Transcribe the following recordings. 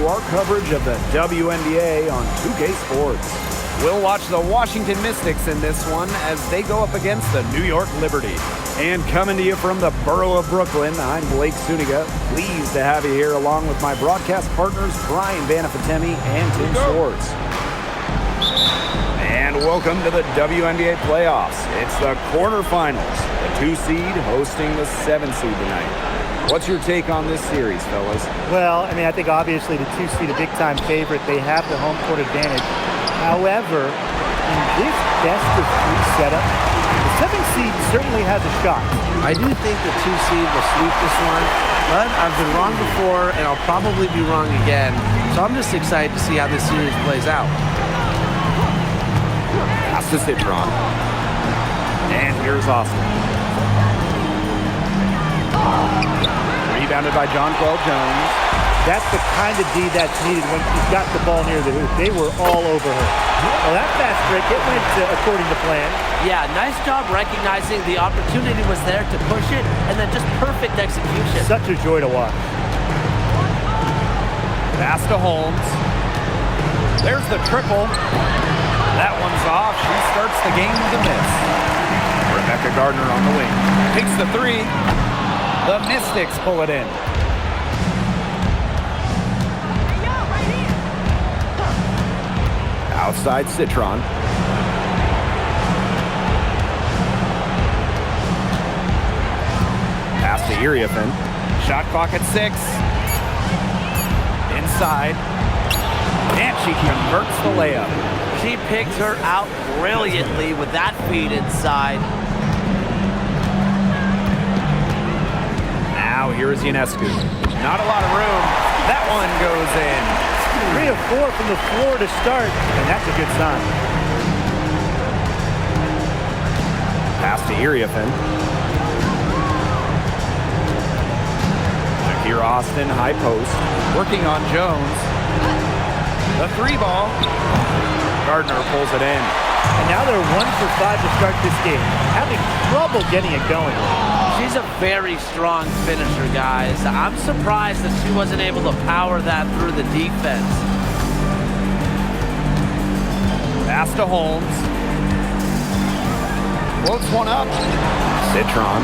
our coverage of the WNBA on 2K Sports. We'll watch the Washington Mystics in this one as they go up against the New York Liberty. And coming to you from the borough of Brooklyn, I'm Blake Suniga. Pleased to have you here along with my broadcast partners, Brian Banafatemi and Tim Swords. And welcome to the WNBA playoffs. It's the quarterfinals. The 2 seed hosting the 7 seed tonight. What's your take on this series, fellas? Well, I think obviously the 2 seed a big-time favorite. They have the home court advantage. However, in this best-of-3 setup, the 7 seed certainly has a shot. I do think the 2 seed will sweep this one, but I've been wrong before, and I'll probably be wrong again. So I'm just excited to see how this series plays out. Pass to Citron. And here's Austin. Rebounded by Jonquel Jones. That's the kind of D that's needed when she's got the ball near the hoop. They were all over her. Well, that fast break, it went according to plan. Yeah, nice job recognizing the opportunity was there to push it, and then just perfect execution. Such a joy to watch. Pass to Holmes. There's the triple. That one's off. She starts the game with a miss. Rebecca Gardner on the wing. Takes the 3. The Mystics pull it in. Outside Citron. Pass to Iriafen. Shot clock at 6. Inside. And she converts the layup. She picked her out brilliantly with that feed inside. Now here's Ionescu. Not a lot of room. That one goes in. 3 of 4 from the floor to start, and that's a good sign. Pass to Iriafen. Shakira Austin, high post. Working on Jones. The 3 ball. Gardner pulls it in. And now they're 1 for 5 to start this game. Having trouble getting it going. She's a very strong finisher, guys. I'm surprised that she wasn't able to power that through the defense. Pass to Holmes. Floats one up. Citron.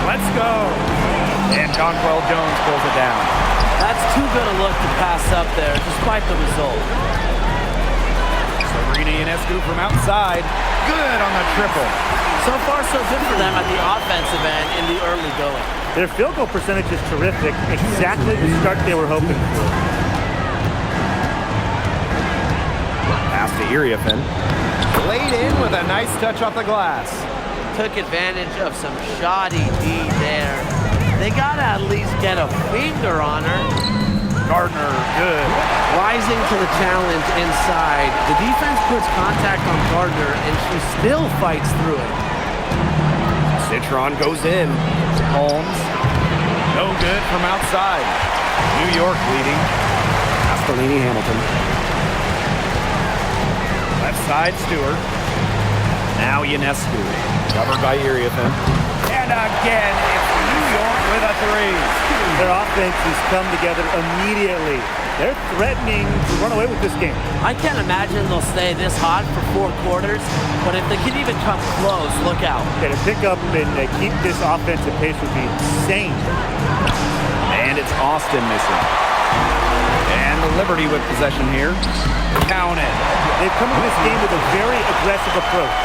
Let's go. And Jonquel Jones pulls it down. That's too good a look to pass up there, despite the result. Sabrina Ionescu from outside. Good on the triple. So far, so good for them at the offensive end in the early going. Their field goal percentage is terrific. Exactly the start they were hoping for. Pass to Iriafen. Laid in with a nice touch off the glass. Took advantage of some shoddy D there. They got to at least get a finger on her. Gardner, good. Rising to the challenge inside. The defense puts contact on Gardner, and she still fights through it. Citron goes in. Holmes. No good from outside. New York leading. Castellini Hamilton. Left side Stewart. Now Ionescu. Covered by Iriafen. And again, it's New York with a 3. Their offense has come together immediately. They're threatening to run away with this game. I can't imagine they'll stay this hot for 4 quarters, but if they can even come close, look out. Okay, to pick up and keep this offensive pace would be insane. And it's Austin missing. And the Liberty with possession here. Counted. They've come into this game with a very aggressive approach.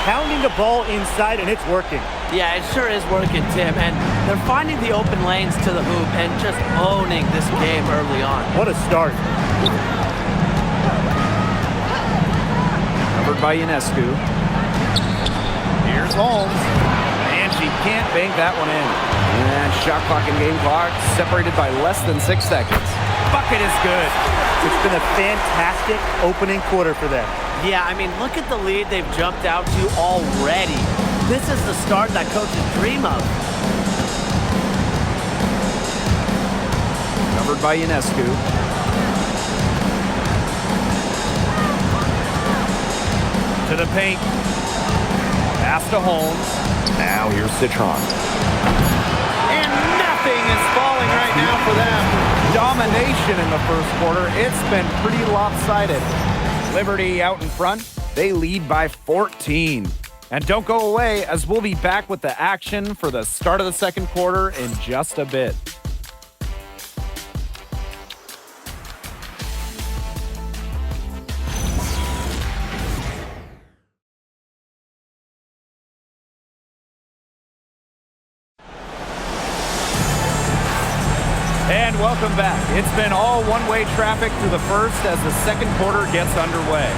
Pounding the ball inside, and it's working. Yeah, it sure is working, Tim. And they're finding the open lanes to the hoop and just owning this game early on. What a start. Covered by Ionescu. Here's Holmes. And she can't bank that one in. And shot clock and game clock separated by less than 6 seconds. Bucket is good. It's been a fantastic opening quarter for them. Yeah, look at the lead they've jumped out to already. This is the start that coaches dream of. Covered by Ionescu. To the paint. Pass to Holmes. Now here's Citron. And nothing is falling right now for them. domination in the first quarter. It's been pretty lopsided. Liberty out in front. They lead by 14. And don't go away, as we'll be back with the action for the start of the second quarter in just a bit. And welcome back. It's been all one-way traffic through the first as the second quarter gets underway.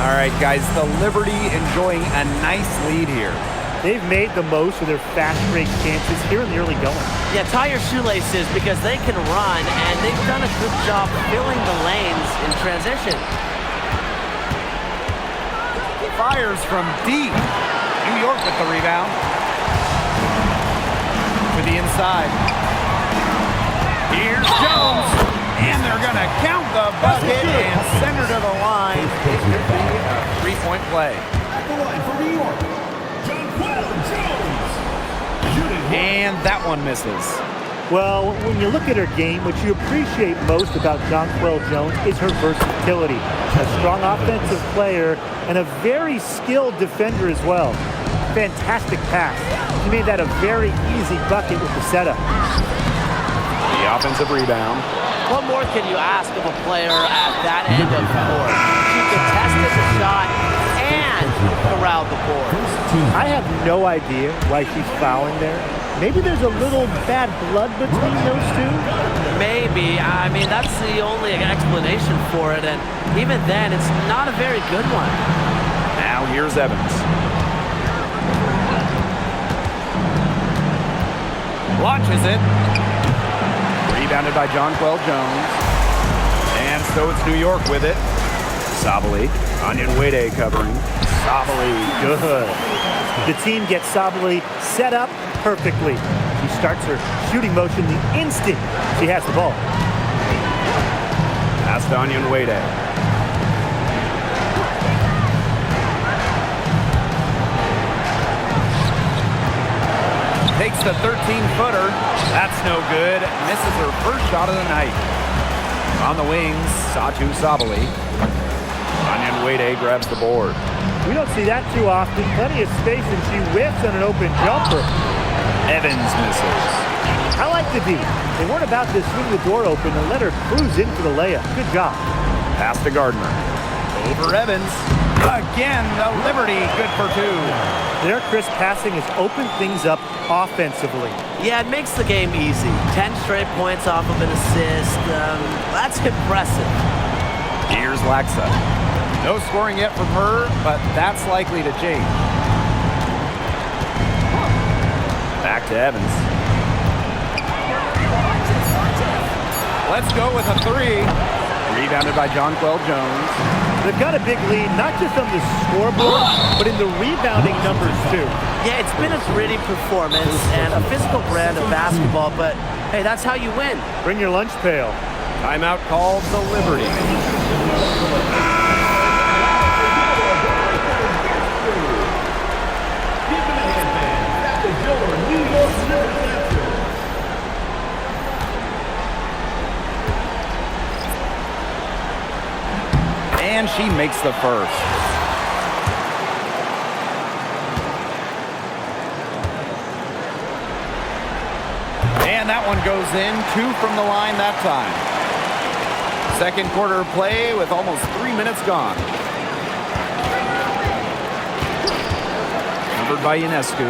All right, guys, the Liberty enjoying a nice lead here. They've made the most of their fast break chances here in the early going. Yeah, tie your shoelaces because they can run, and they've done a good job filling the lanes in transition. Fires from deep. New York with the rebound. To the inside. Here's Jones, and they're going to count the bucket and send her to the line. It could be a three-point play. At the line for New York, Jonquel Jones. And that one misses. Well, when you look at her game, what you appreciate most about Jonquel Jones is her versatility. A strong offensive player and a very skilled defender as well. Fantastic pass. She made that a very easy bucket with the setup. The offensive rebound. What more can you ask of a player at that end of the court? She contested the shot and corralled the board. I have no idea why she's fouling there. Maybe there's a little bad blood between those two. Maybe. I mean, that's the only explanation for it, and even then, it's not a very good one. Now here's Evans. Launches it. Rebounded by Jonquel Jones. And so it's New York with it. Sabally. Onyenwere covering. Sabally, good. The team gets Sabally set up perfectly. She starts her shooting motion the instant she has the ball. Pass to Onyenwere. Takes the 13-footer. That's no good. Misses her first shot of the night. On the wings, Satu Sabally. Onyenwere grabs the board. We don't see that too often. Plenty of space, and she whiffs on an open jumper. Evans misses. I like the D. They weren't about to swing the door open and let her cruise in for the layup. Good job. Pass to Gardner. Over Evans. Again, the Liberty good for two. Their crisp passing has opened things up offensively. Yeah, it makes the game easy. 10 straight points off of an assist. That's impressive. Here's Laxa. No scoring yet from her, but that's likely to change. Back to Evans. Let's go with a three. Rebounded by Jonquel Jones. They've got a big lead, not just on the scoreboard, but in the rebounding numbers too. Yeah, it's been a gritty performance and a physical brand of basketball, but hey, that's how you win. Bring your lunch pail. Timeout called the Liberty. And she makes the first. And that one goes in. 2 from the line that time. Second quarter play with almost 3 minutes gone. Covered by Ionescu.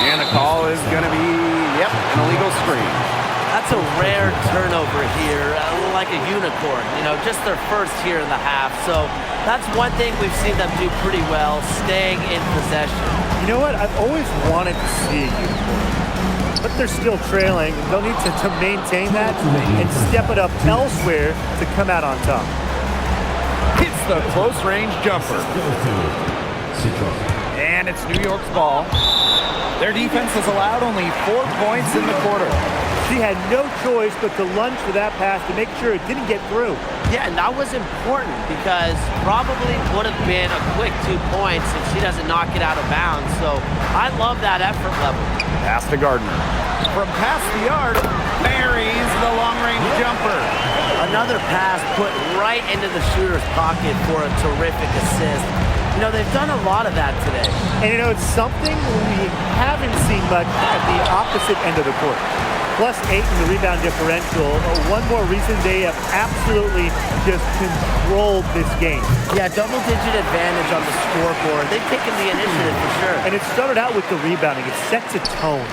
And the call is going to be, an illegal screen. That's a rare turnover here, like a unicorn, just their first here in the half. So that's one thing we've seen them do pretty well, staying in possession. You know what? I've always wanted to see a unicorn, but they're still trailing. They'll need to maintain that and step it up elsewhere to come out on top. Hits the close-range jumper. And it's New York's ball. Their defense has allowed only 4 points in the quarter. She had no choice but to lunge for that pass to make sure it didn't get through. Yeah, and that was important because probably would have been a quick 2 points if she doesn't knock it out of bounds. So I love that effort level. Pass to Gardner. From past the arc, Buries the long-range jumper. Another pass put right into the shooter's pocket for a terrific assist. You know, they've done a lot of that today. And you know, it's something we haven't seen much at the opposite end of the court. +8 in the rebound differential. One more reason they have absolutely just controlled this game. Yeah, double-digit advantage on the scoreboard. They've taken the initiative for sure. And it started out with the rebounding. It sets a tone.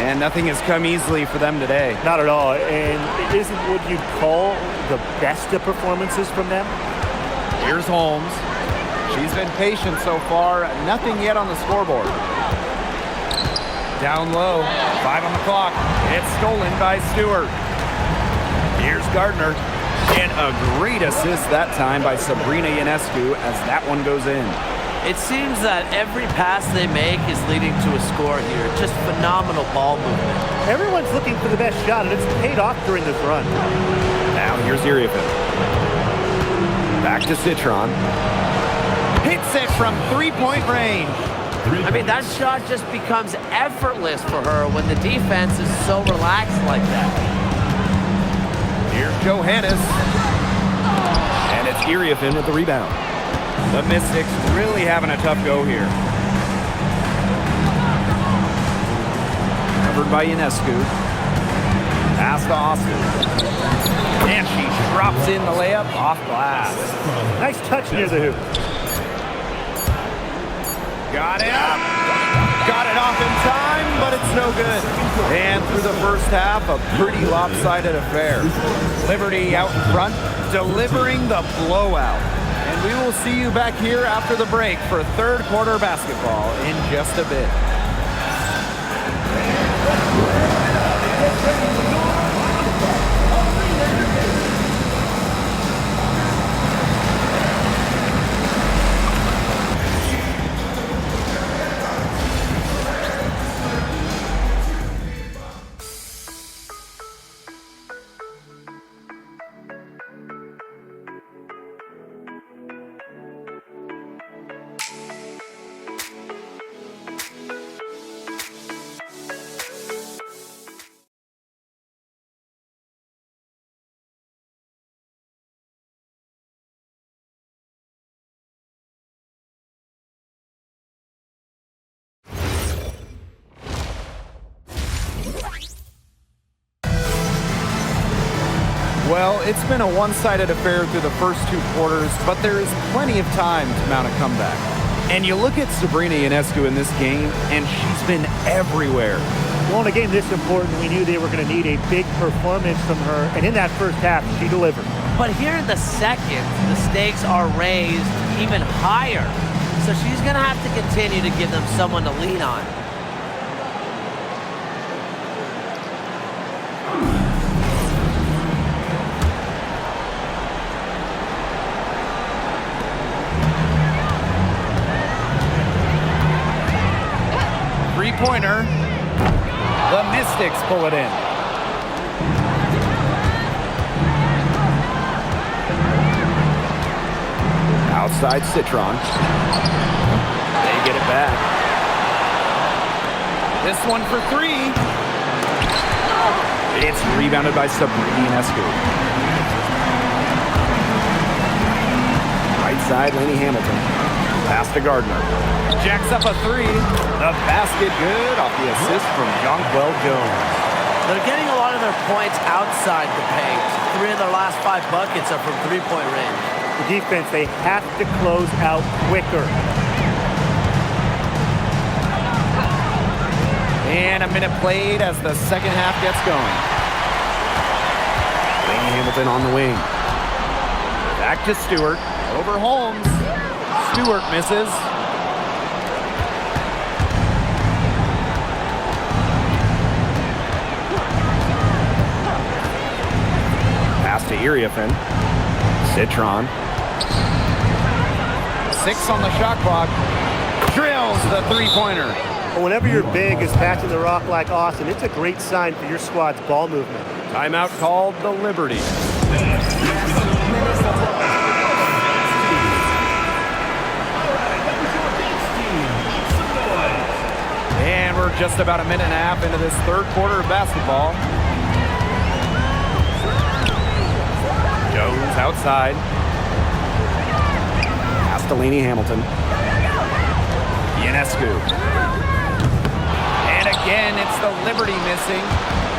And nothing has come easily for them today. Not at all. And it isn't what you'd call the best of performances from them. Here's Holmes. She's been patient so far. Nothing yet on the scoreboard. Down low, 5 on the clock. It's stolen by Stewart. Here's Gardner. And a great assist that time by Sabrina Ionescu as that one goes in. It seems that every pass they make is leading to a score here. Just phenomenal ball movement. Everyone's looking for the best shot, and it's paid off during this run. Now here's Iriefin. Back to Citron. Hits it from three-point range. I mean, that shot just becomes effortless for her when the defense is so relaxed like that. Here's Johannes. And it's Iriefin with the rebound. The Mystics really having a tough go here. Covered by Ionescu. Pass to Austin. And she drops in the layup off glass. Nice touch near the hoop. Got it up. Got it off in time, but it's no good. And through the first half, a pretty lopsided affair. Liberty out in front, delivering the blowout. And we will see you back here after the break for third quarter basketball in just a bit. Well, it's been a one-sided affair through the first two quarters, but there is plenty of time to mount a comeback. And you look at Sabrina Ionescu in this game, and she's been everywhere. Well, in a game this important, we knew they were going to need a big performance from her, and in that first half, she delivered. But here in the second, the stakes are raised even higher. So she's going to have to continue to give them someone to lean on. Three-pointer. The Mystics pull it in. Outside Citron. They get it back. This one for three. It's rebounded by Sabrina Ionescu. Right side, Lainey Hamilton. Pass to Gardner. Jacks up a three. The basket good off the assist from Jonquel Jones. They're getting a lot of their points outside the paint. 3 of their last 5 buckets are from three-point range. The defense, they have to close out quicker. And a minute played as the second half gets going. Lainey Hamilton on the wing. Back to Stewart. Over Holmes. Stewart misses. Pass to Iriefin. Citron. 6 on the shot clock. Drills the three-pointer. Whenever your big is passing the rock like Austin, it's a great sign for your squad's ball movement. Timeout called the Liberty. And we're We're just about a minute and a half into this third quarter of basketball. Jones outside. Pass to Laney Hamilton. Ionescu. And again, it's the Liberty missing.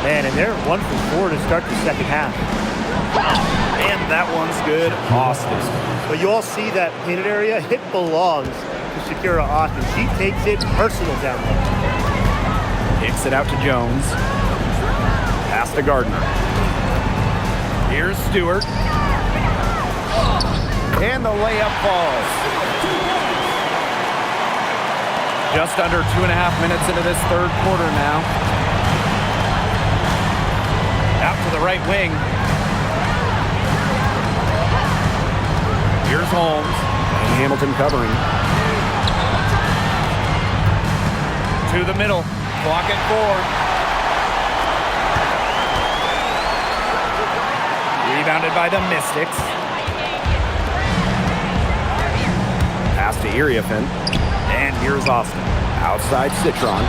Man, and they're 1 for 4 to start the second half. And that one's good. Austin. But you all see that painted area? It belongs to Shakira Austin. She takes it personal down there. Kicks it out to Jones. Pass to Gardner. Here's Stewart. And the layup falls. Just under 2.5 minutes into this third quarter now. Out to the right wing. Here's Holmes. And Hamilton covering. To the middle. Clock at 4. Rebounded by the Mystics. Pass to Iriafen. And here's Austin. Outside Citron.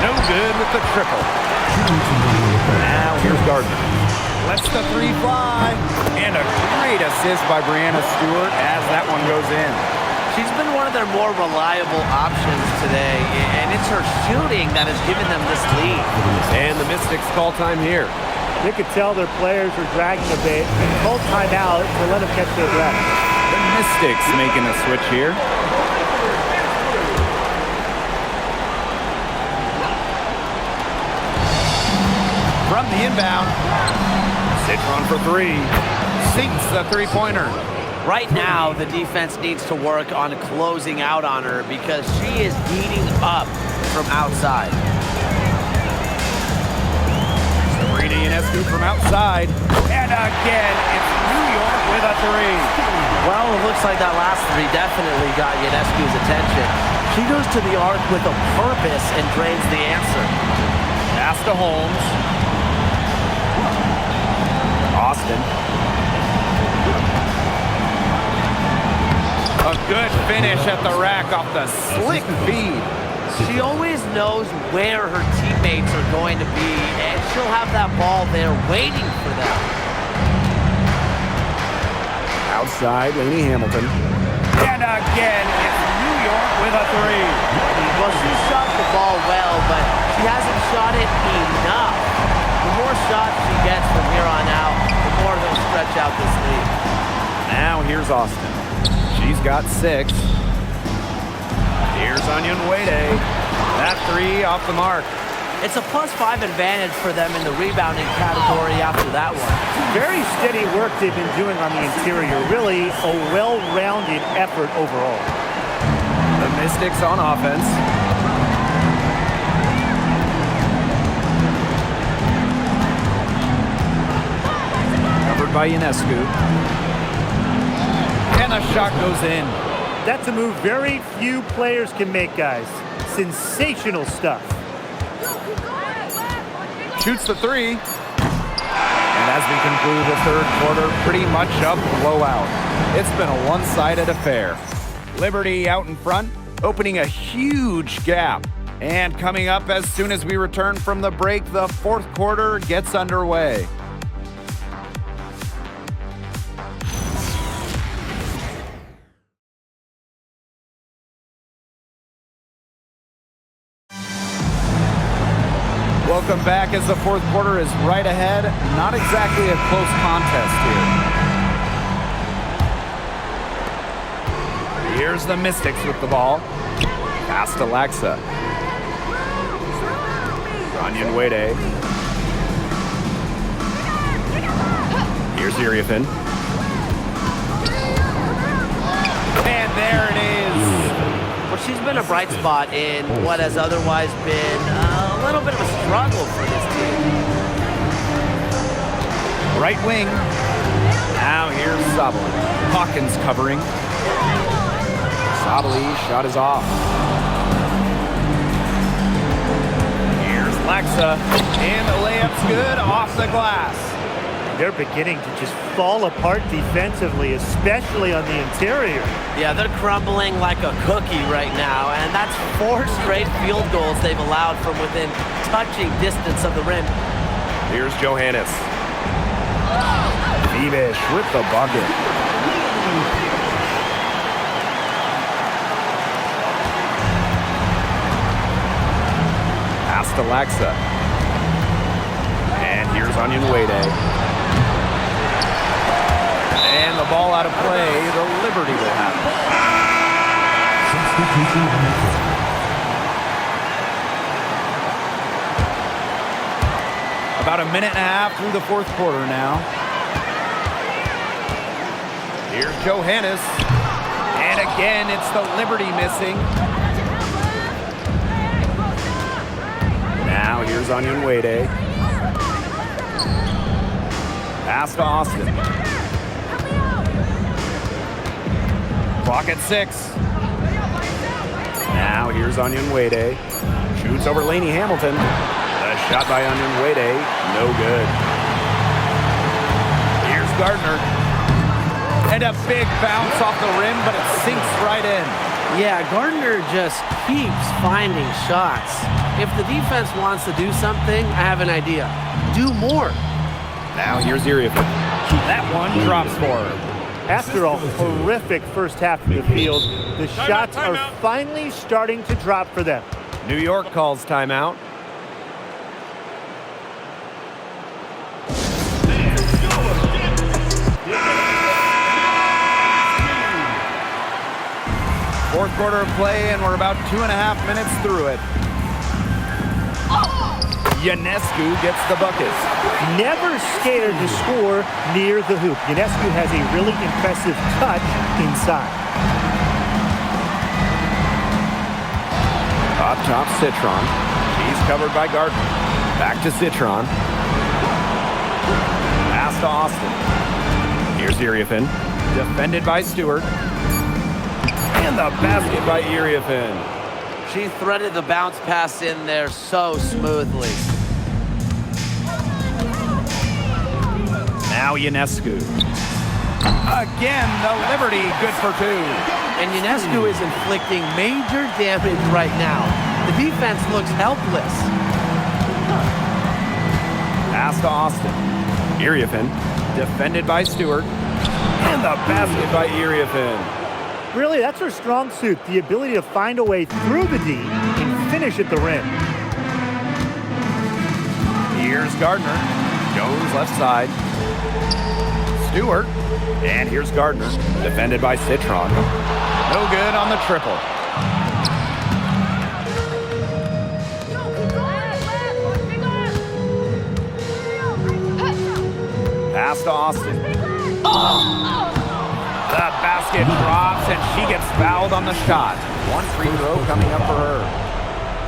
No good with the triple. Now here's Gardner. Lets the three fly. And a great assist by Breanna Stewart as that one goes in. She's been one of their more reliable options today, and it's her shooting that has given them this lead. And the Mystics call time here. You could tell their players were dragging a bit and called timeout to let them catch their breath. The Mystics making a switch here. From the inbound, Citron for three. Sinks the three-pointer. Right now, the defense needs to work on closing out on her because she is heating up from outside. Sabrina Ionescu from outside. And again, it's New York with a three. Well, it looks like that last three definitely got Ionescu's attention. She goes to the arc with a purpose and drains the answer. Pass to Holmes. Austin. A good finish at the rack off the slick feed. She always knows where her teammates are going to be, and she'll have that ball there waiting for them. Outside, Laney Hamilton. And again, it's New York with a three. Well, she shot the ball well, but she hasn't shot it enough. The more shots she gets from here on out, the more they'll stretch out this lead. Now here's Austin. She's got 6. Here's Onyenwere. That three off the mark. It's a +5 advantage for them in the rebounding category after that one. Very steady work they've been doing on the interior. Really a well-rounded effort overall. The Mystics on offense. Covered by Ionescu. And the shot goes in. That's a move very few players can make, guys. Sensational stuff. Shoots the three. And as we conclude the third quarter, pretty much a blowout. It's been a one-sided affair. Liberty out in front, opening a huge gap. And coming up as soon as we return from the break, the fourth quarter gets underway. Welcome back as the fourth quarter is right ahead. Not exactly a close contest here. Here's the Mystics with the ball. Pass to Laxa. Onyenwere. Here's Iriafen. And there it is. Well, she's been a bright spot in what has otherwise been a little bit of a struggle for this team. Right wing. Now here's Sabali. Hawkins covering. Sabali, shot is off. Here's Laxa. And the layup's good off the glass. they're beginning to just fall apart defensively, especially on the interior. Yeah, they're crumbling like a cookie right now, and that's 4 straight field goals they've allowed from within touching distance of the rim. Here's Johannes. Beamish with the bucket. Pass to Laxa. And here's Onion Wade. And the ball out of play. The Liberty will have it. About a minute and a half through the fourth quarter now. Here's Johannes. And again, it's the Liberty missing. Now here's Onion Wade. Pass to Austin. Clock at 6. Now here's Onion Wade. Shoots over Laney Hamilton. A shot by Onion Wade. No good. Here's Gardner. And a big bounce off the rim, but it sinks right in. Yeah, Gardner just keeps finding shots. If the defense wants to do something, I have an idea. Do more. Now here's Iriafen. That one drops for her. After a horrific first half of the field, the shots are finally starting to drop for them. New York calls timeout. Fourth quarter of play, and we're about 2.5 minutes through it. Ionescu gets the bucket. Never scared to score near the hoop. Ionescu has a really impressive touch inside. Up top, Citron. He's covered by Gardner. Back to Citron. Pass to Austin. Here's Iriafen. Defended by Stewart. And the basket by Iriafen. She threaded the bounce pass in there so smoothly. Now Ionescu. Again, the Liberty good for 2. And Ionescu is inflicting major damage right now. The defense looks helpless. Pass to Austin. Iriafen. Defended by Stewart. And the basket by Iriafen. Really, that's her strong suit, the ability to find a way through the D and finish at the rim. Here's Gardner. Jones left side. Stewart. And here's Gardner. Defended by Citron. No good on the triple. Pass to Austin. The basket drops, and she gets fouled on the shot. One free throw coming up for her.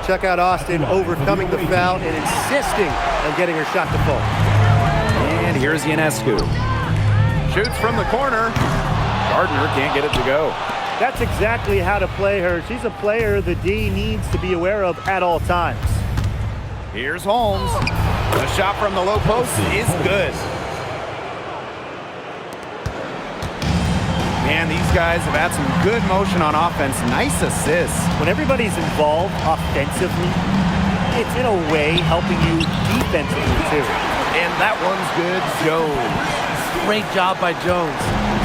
Check out Austin overcoming the foul and insisting on getting her shot to fall. And here's Ionescu. Shoots from the corner. Gardner can't get it to go. That's exactly how to play her. She's a player the D needs to be aware of at all times. Here's Holmes. The shot from the low post is good. Man, these guys have had some good motion on offense. Nice assists. When everybody's involved offensively, it's in a way helping you defensively too. And that one's good. Jones. Great job by Jones.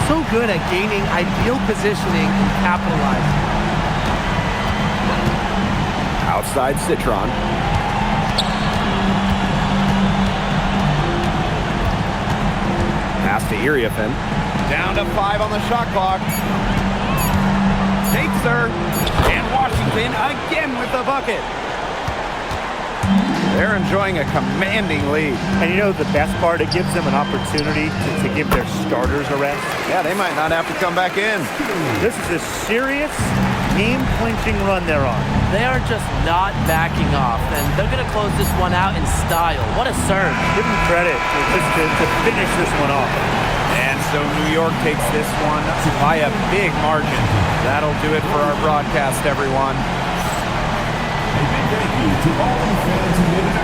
So good at gaining ideal positioning and capitalizing. Outside Citron. Pass to Iriafen. Down to 5 on the shot clock. Takes her. And Washington again with the bucket. They're enjoying a commanding lead. And you know the best part, it gives them an opportunity to give their starters a rest. Yeah, they might not have to come back in. This is a serious game-clinching run they're on. They are just not backing off, and they're going to close this one out in style. What a serve. Give them credit to finish this one off. And so New York takes this one by a big margin. That'll do it for our broadcast, everyone. A big thank you to all the fans who made it